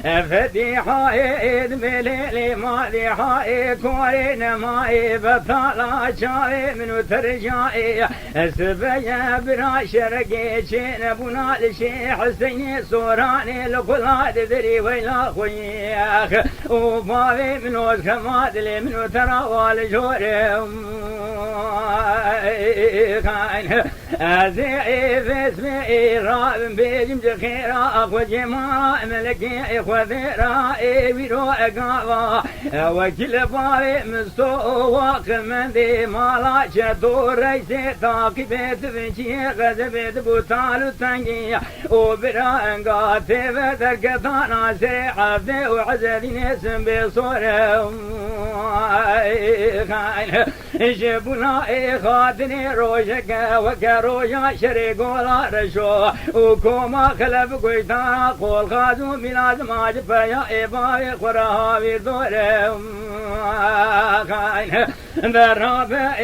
فتيحة إيد مليلي ماذيحة كورين ماي بطالة شاي منو ترجعي سبيا برا شرقي شين بنا لشي حسيني صوراني لقلاد ذري ويلا خوياخ وبابي منو كمادلي منو ترى والجوري أزيعي باسمي راب بيجم جخيرا أخو جماع ملكي خذيرا ويرو أقاوا وكل باري مستو واقع من دي مالا شدو ريسي تاكي بيت فنشي غزبت بوتالو تنجي وبرا انقاتي فتركتانا سيحفدي وعزدي نسم بصورة جبنا خاطني روشك وكروشا شريقولا رشو وكوما خلف قويتا قول خازو ميلاد ماج فيا إباوي قرها بيدورم درابة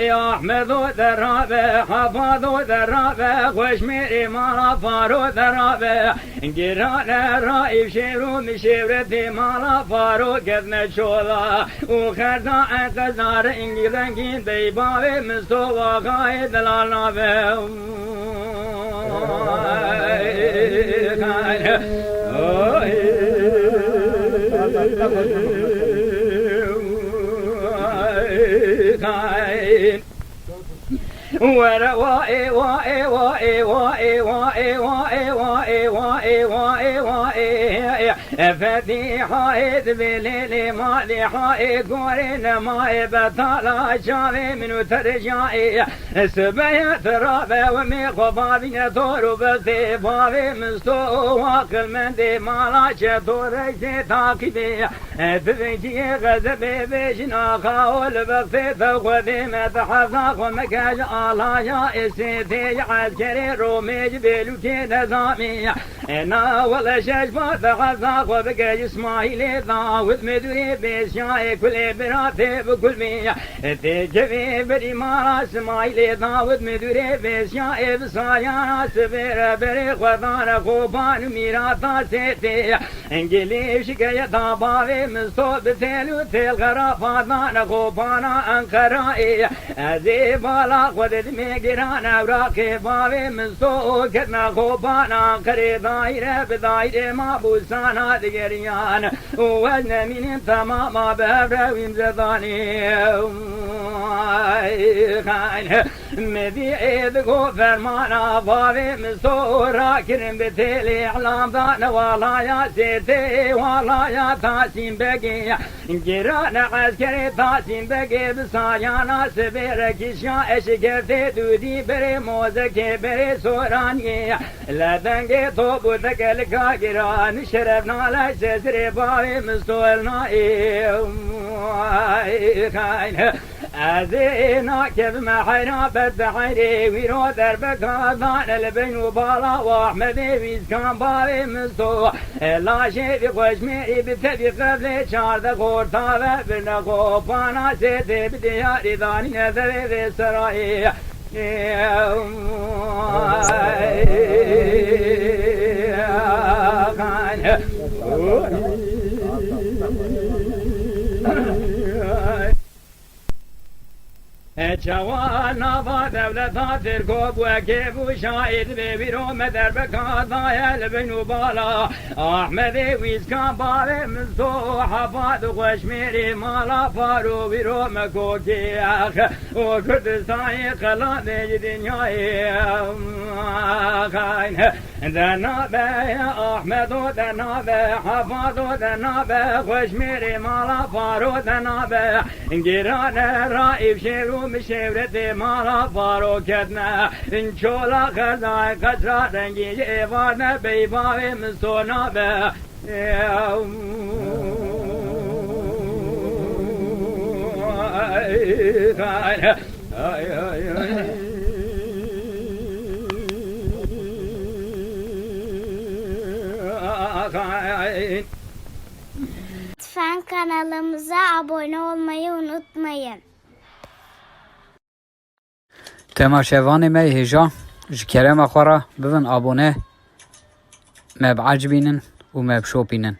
يا أحمدو درابة حفاظو درابة خوشميري مالا فارو درابة انقرانا رائب شيرو مشيورتي مالا فارو كذن شولا وخرطا انقزار انقلنقين بيباوي مستوى قايد الالنابة ورواي واي واي واي واي واي واي واي واي واي فتيحة إذ بليلي مالحة قورين ماي بطالة شامي منو ترجعي سبيا ترابة ومي خبابي دور بسي بابي مستو واقل من دي مالا شدور ريسي تاكبي تفنجي غزبي بيشنا خاول بغسي تغذي متحفظ ومكاج الله يا إسيتي عسكري رومي جبيلوكي نظامي انا ولا شجبات غزاق وبقى اسماعيلي ضاوت مدري بيشاي كل براتي بكل مية تجفي بريمارا اسماعيلي ضاوت مدري بيشاي بصايا سبير بريق وضان خوبان ميراتا سيتي انجلي شكاية ضاباوي مستوب تيلو تيل غرافة ضان خوبانا انقرائي ازيبالا ودد ميقرانا وراكي باوي مستوب كتنا خوبانا انقريضا دايرة بدايرة ما بوسانا دقريان وزن من تماما بهبرة ومزداني مذي عيدكو فرمانا بابي مستورا كرم بتيلي اعلام ذان والا يا سيتي والا يا تاسين بقي جيرانا عسكري تاسين بقي بسايانا سبير كشا اشكرتي دودي بري موزكي بري سوراني لا دنگي توبو تكالكا جيران شرفنا لا سسري بابي مستولنا أزينا كيف ما حينا بدحيري ويرو دربك هذان البن وبالا وأحمدي ويسكان باري مستوى لا شيء في خوشميري بتبي قبل شارد غورتا وبرنقو بانا سيدي بدياري داني نذري في سرائي جوانا با دولتا تركوب وكيف وشاهد ببيرو مدر بكاتا يلبن بالا احمدي ويسكان باري مستو حفاظ وشميري مالا فارو بيرو مكوكي اخ وكردستاني خلا دي دنياي دنابه يا احمد دنابه حفاظ دنابه وشميري مالا فارو دنابه انجران رائب شيرو مشورتي مالا فارو كدنا انشولا خزاي قدرا رنجي ايوانا بيباوي مستونا به Fang lütfen kanalımıza abone olmayı unutmayın. تماشاواني ما هجا جكرم أخورا ببن أبونه ما بعجبينن وما بشوبينن